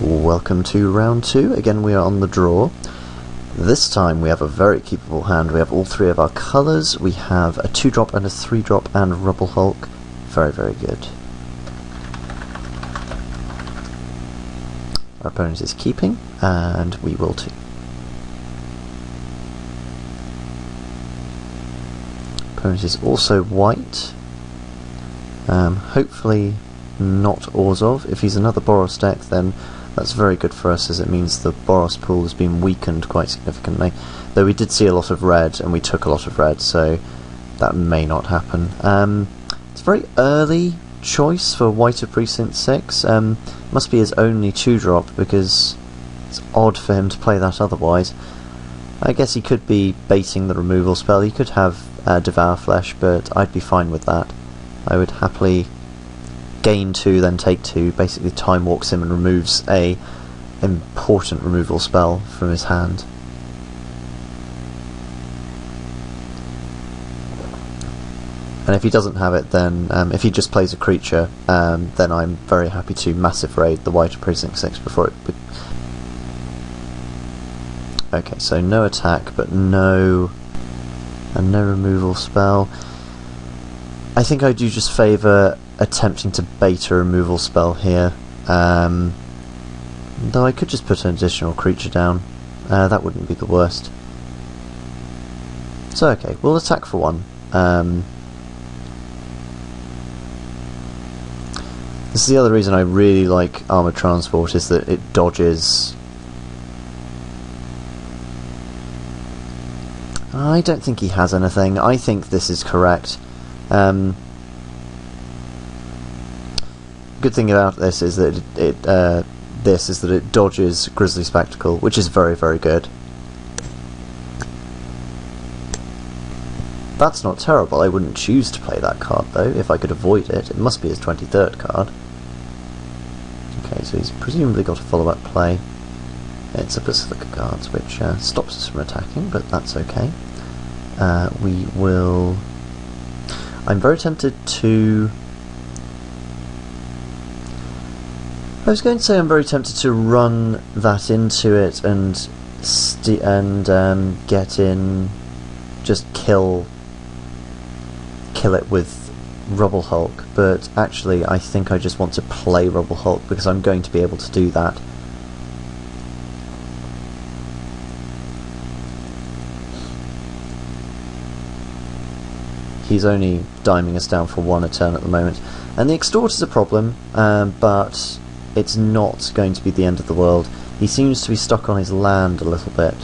Welcome to round 2. Again, we are on the draw. This time we have a very keepable hand. We have all three of our colours. We have a 2-drop and a 3-drop and Rubble Hulk. Very, very good. Our opponent is keeping, and we will too. Opponent is also white. Hopefully not Orzhov. If he's another Boros deck, then that's very good for us, as it means the Boros pool has been weakened quite significantly. Though we did see a lot of red, and we took a lot of red, so that may not happen. It's a very early choice for White of Precinct 6. Must be his only 2-drop, because it's odd for him to play that otherwise. I guess he could be baiting the removal spell. He could have Devour Flesh, but I'd be fine with that. I would happily gain 2, then take 2, basically time walks him and removes a important removal spell from his hand. And if he doesn't have it, then if he just plays a creature, then I'm very happy to massive raid the White of Precinct 6 before it... Okay, so no attack, but no removal spell. I think I do just favour attempting to bait a removal spell here, though I could just put an additional creature down. That wouldn't be the worst. So okay, we'll attack for 1. This is the other reason I really like Armoured Transport, is that it dodges... I don't think he has anything. I think this is correct. Good thing about this is that it dodges Grizzly Spectacle, which is very, very good. That's not terrible. I wouldn't choose to play that card though if I could avoid it. It must be his 23rd card. Okay, so he's presumably got a follow-up play. It's a Basilica Guards, which stops us from attacking, but that's okay. We will... I'm very tempted to... I was going to say I'm very tempted to run that into it and get in, just kill it with Rubble Hulk, but actually I think I just want to play Rubble Hulk because I'm going to be able to do that. He's only diming us down for 1 a turn at the moment, and the Extort is a problem, but it's not going to be the end of the world. He seems to be stuck on his land a little bit,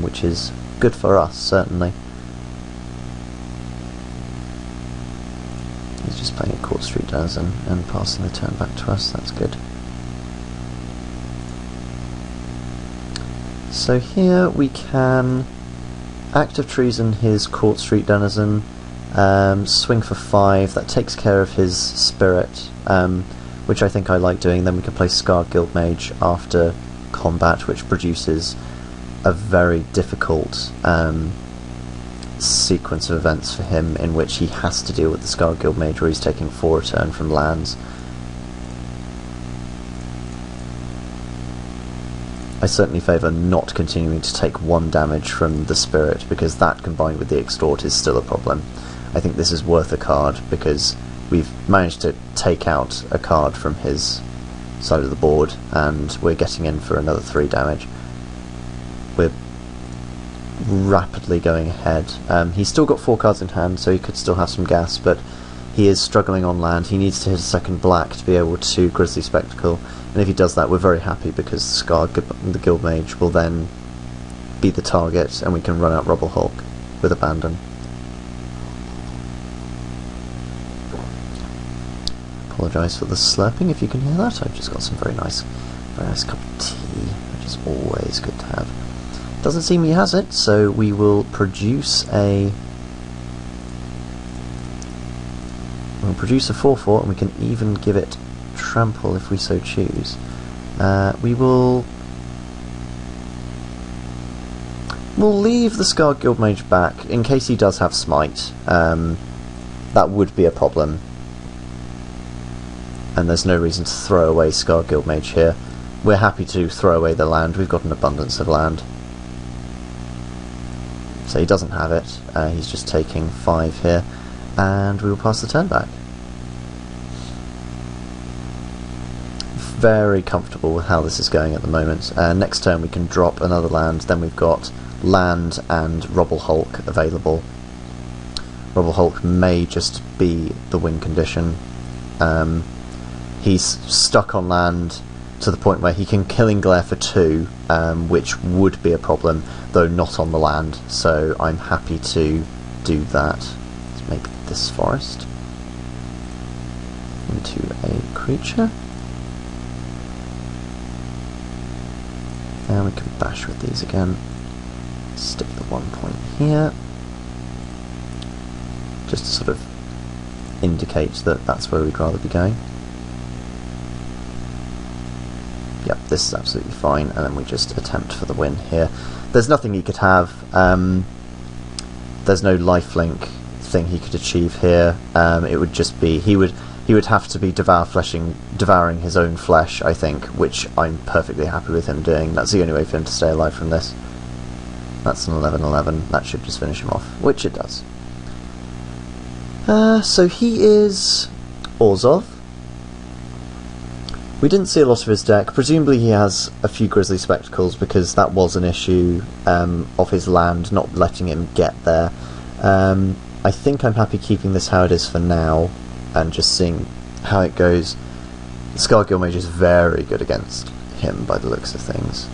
which is good for us, certainly. He's just playing a Court Street Denizen and passing the turn back to us. That's good. So here we can Act of Treason his Court Street Denizen, swing for 5. That takes care of his Spirit, which I think I like doing. Then we can play Scarred Guildmage after combat, which produces a very difficult sequence of events for him, in which he has to deal with the Scarred Guildmage, where he's taking 4 a turn from lands. I certainly favour not continuing to take 1 damage from the Spirit, because that combined with the Extort is still a problem. I think this is worth a card, because we've managed to take out a card from his side of the board, and we're getting in for another 3 damage. We're rapidly going ahead. He's still got 4 cards in hand, so he could still have some gas, but he is struggling on land. He needs to hit a second black to be able to Grizzly Spectacle, and if he does that, we're very happy, because the Guildmage will then be the target, and we can run out Rubble Hulk with Abandon. Apologise for the slurping if you can hear that. I've just got some very nice cup of tea, which is always good to have. Doesn't seem he has it, so we will produce a... We'll produce a 4/4, and we can even give it trample if we so choose. We'll leave the Scarred Guildmage back in case he does have Smite. That would be a problem, and there's no reason to throw away Scarred Guildmage here. we're happy to throw away the land. We've got an abundance of land. So he doesn't have it. He's just taking 5 here, and we will pass the turn back. Very comfortable with how this is going at the moment. Next turn we can drop another land. Then we've got land and Rubble Hulk available. Rubble Hulk may just be the win condition. He's stuck on land to the point where he can Killing Glare for 2, which would be a problem, though not on the land, so I'm happy to do that. Let's make this forest into a creature. And we can bash with these again. Stick the 1 point here, just to sort of indicate that that's where we'd rather be going. Yep, this is absolutely fine, and then we just attempt for the win here. There's nothing he could have. There's no lifelink thing he could achieve here. It would just be he would have to be devouring his own flesh, I think, which I'm perfectly happy with him doing. That's the only way for him to stay alive from this. That's an 11/11. That should just finish him off, which it does. So he is Orzhov. We didn't see a lot of his deck. Presumably he has a few Grizzly Spectacles, because that was an issue of his land not letting him get there. I think I'm happy keeping this how it is for now, and just seeing how it goes. Scar Guildmage is very good against him by the looks of things.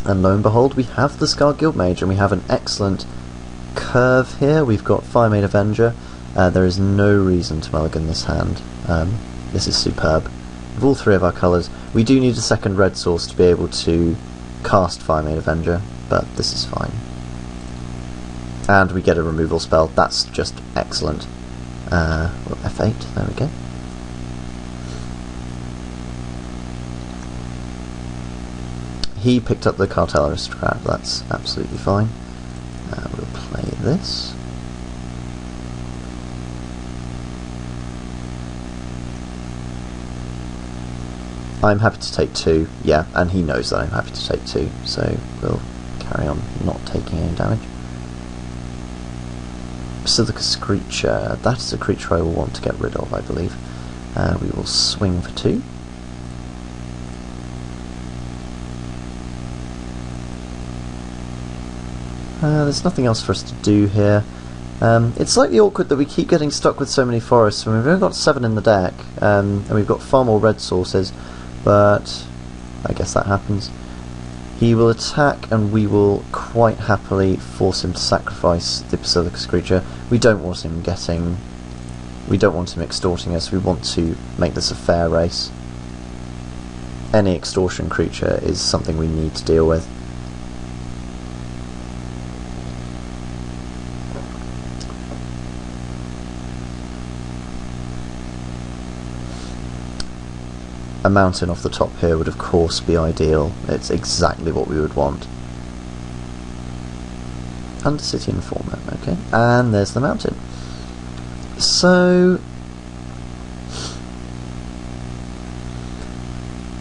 And lo and behold, we have the Scar Guildmage, and we have an excellent curve here. We've got Firemade Avenger. There is no reason to mulligan this hand. This is superb. With all 3 of our colours, we do need a second red source to be able to cast Firemade Avenger, but this is fine. And we get a removal spell. That's just excellent. Well, F8, there we go. He picked up the Cartel Aristocrat, that's absolutely fine. We'll play this. I'm happy to take 2, yeah, and he knows that I'm happy to take 2, so we'll carry on not taking any damage. Basilicus Creature, that is a creature I will want to get rid of, I believe. We will swing for 2. There's nothing else for us to do here. It's slightly awkward that we keep getting stuck with so many forests. I mean, we've only got 7 in the deck, and we've got far more red sources, but I guess that happens. He will attack, and we will quite happily force him to sacrifice the Basilicus Creature. We don't want him extorting us. We want to make this a fair race. Any extortion creature is something we need to deal with. A mountain off the top here would of course be ideal. It's exactly what we would want. Undercity Informant, okay. And there's the mountain. So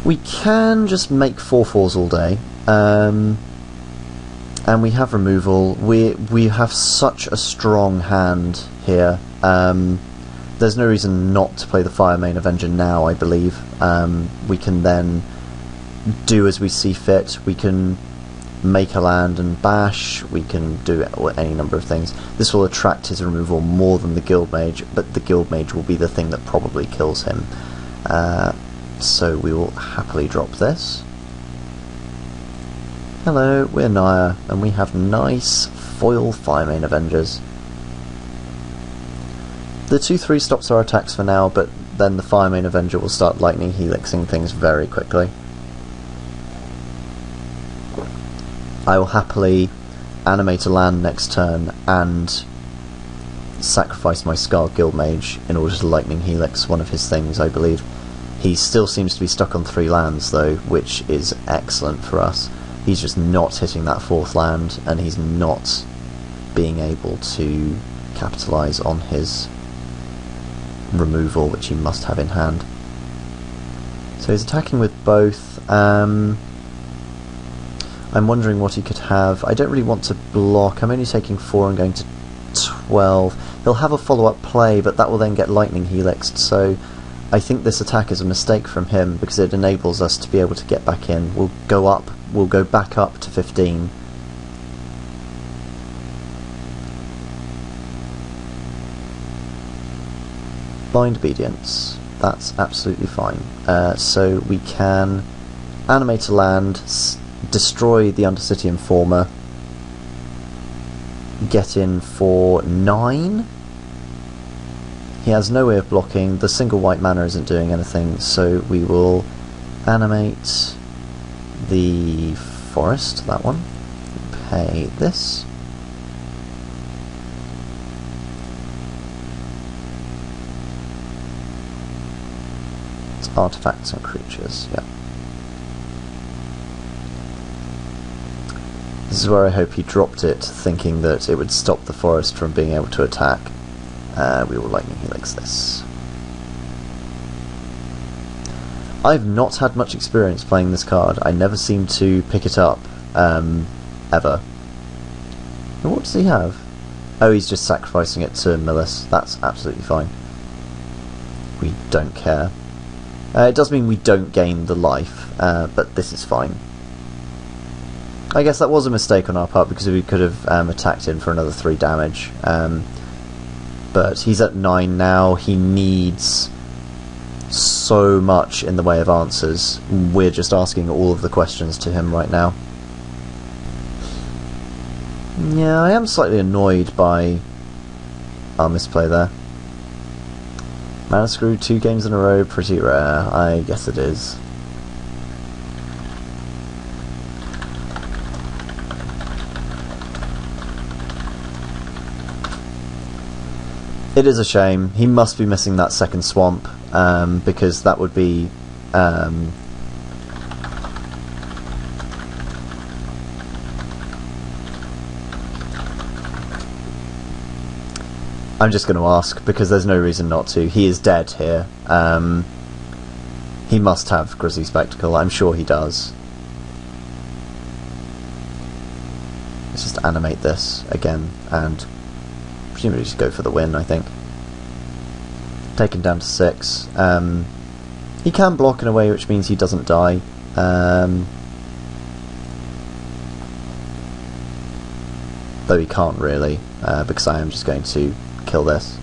we can just make 4/4s all day. And we have removal. We have such a strong hand here. There's no reason not to play the Firemade Avenger now, I believe. We can then do as we see fit. We can make a land and bash. We can do any number of things. This will attract his removal more than the Guildmage, but the Guildmage will be the thing that probably kills him. So we will happily drop this. Hello, we're Naya, and we have nice foil Firemade Avengers. The 2/3 stops our attacks for now, but then the Firemade Avenger will start lightning helixing things very quickly. I will happily animate a land next turn and sacrifice my Scar Guildmage in order to lightning helix one of his things, I believe. He still seems to be stuck on 3 lands though, which is excellent for us. He's just not hitting that 4th land, and he's not being able to capitalise on his removal, which he must have in hand. So he's attacking with both. I'm wondering what he could have. I don't really want to block. I'm only taking 4 and going to 12. He'll have a follow-up play, but that will then get lightning helixed, so I think this attack is a mistake from him because it enables us to be able to get back in. We'll go back up to 15. Blind Obedience. That's absolutely fine. So we can animate a land, destroy the Undercity Informer, get in for 9. He has no way of blocking, the single white mana isn't doing anything, so we will animate the forest, that one, pay this. It's artifacts and creatures, yeah. This is where I hope he dropped it, thinking that it would stop the forest from being able to attack. We will lightning helix this. I've not had much experience playing this card. I never seem to pick it up, ever. And what does he have? Oh, he's just sacrificing it to Millis. That's absolutely fine. We don't care. It does mean we don't gain the life, but this is fine. I guess that was a mistake on our part because we could have attacked him for another 3 damage. But he's at 9 now. He needs so much in the way of answers. We're just asking all of the questions to him right now. Yeah, I am slightly annoyed by our misplay there. Mana Screw 2 games in a row, pretty rare. I guess it is. It is a shame. He must be missing that second swamp, because that would be... I'm just going to ask, because there's no reason not to. He is dead here. He must have Grizzly Spectacle. I'm sure he does. Let's just animate this again, and presumably just go for the win, I think. Take him down to 6. He can block in a way which means he doesn't die. Though he can't really, because I am just going to kill this.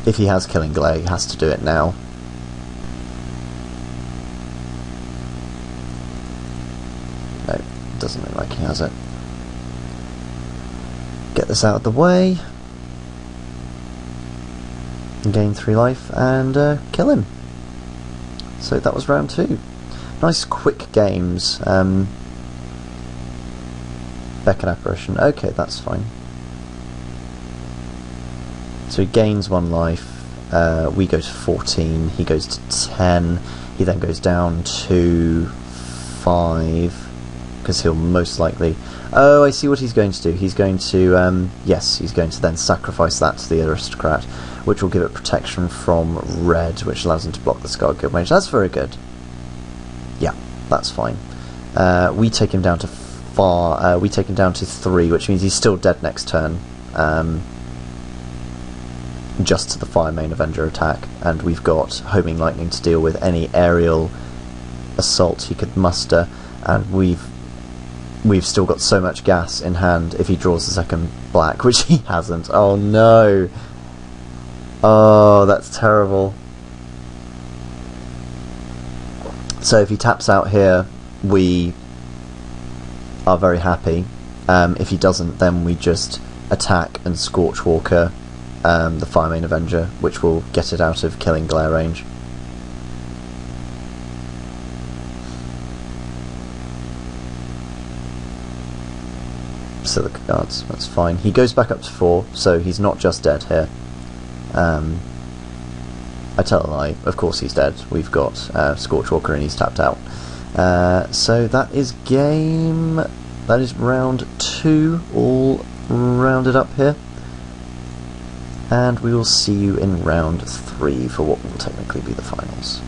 If he has Killing Glare, he has to do it now. No, it doesn't look like he has it. Get this out of the way. Gain 3 life and kill him. So that was round 2. Nice quick games. Beckon Apparition. Okay, that's fine. So he gains 1 life. We go to 14. He goes to 10. He then goes down to 5. Because he'll most likely... Oh, I see what he's going to do. He's going to... yes, he's going to then sacrifice that to the Aristocrat, which will give it protection from red, which allows him to block the Scarred Guild Mage. That's very good. Yeah, that's fine. We take him down to we take him down to 3, which means he's still dead next turn. Just to the Fire Main Avenger attack, and we've got Homing Lightning to deal with any aerial assault he could muster, and we've still got so much gas in hand if he draws the second black, which he hasn't. Oh no! Oh, that's terrible. So if he taps out here, we are very happy. If he doesn't, then we just attack and Scorchwalker the Fire Main Avenger, which will get it out of Killing Glare range. Silica Guards, that's fine. He goes back up to 4, so he's not just dead here. I tell a lie, of course he's dead. We've got Scorchwalker and he's tapped out. So that is game that is round 2 all rounded up here, and we will see you in round 3 for what will technically be the finals.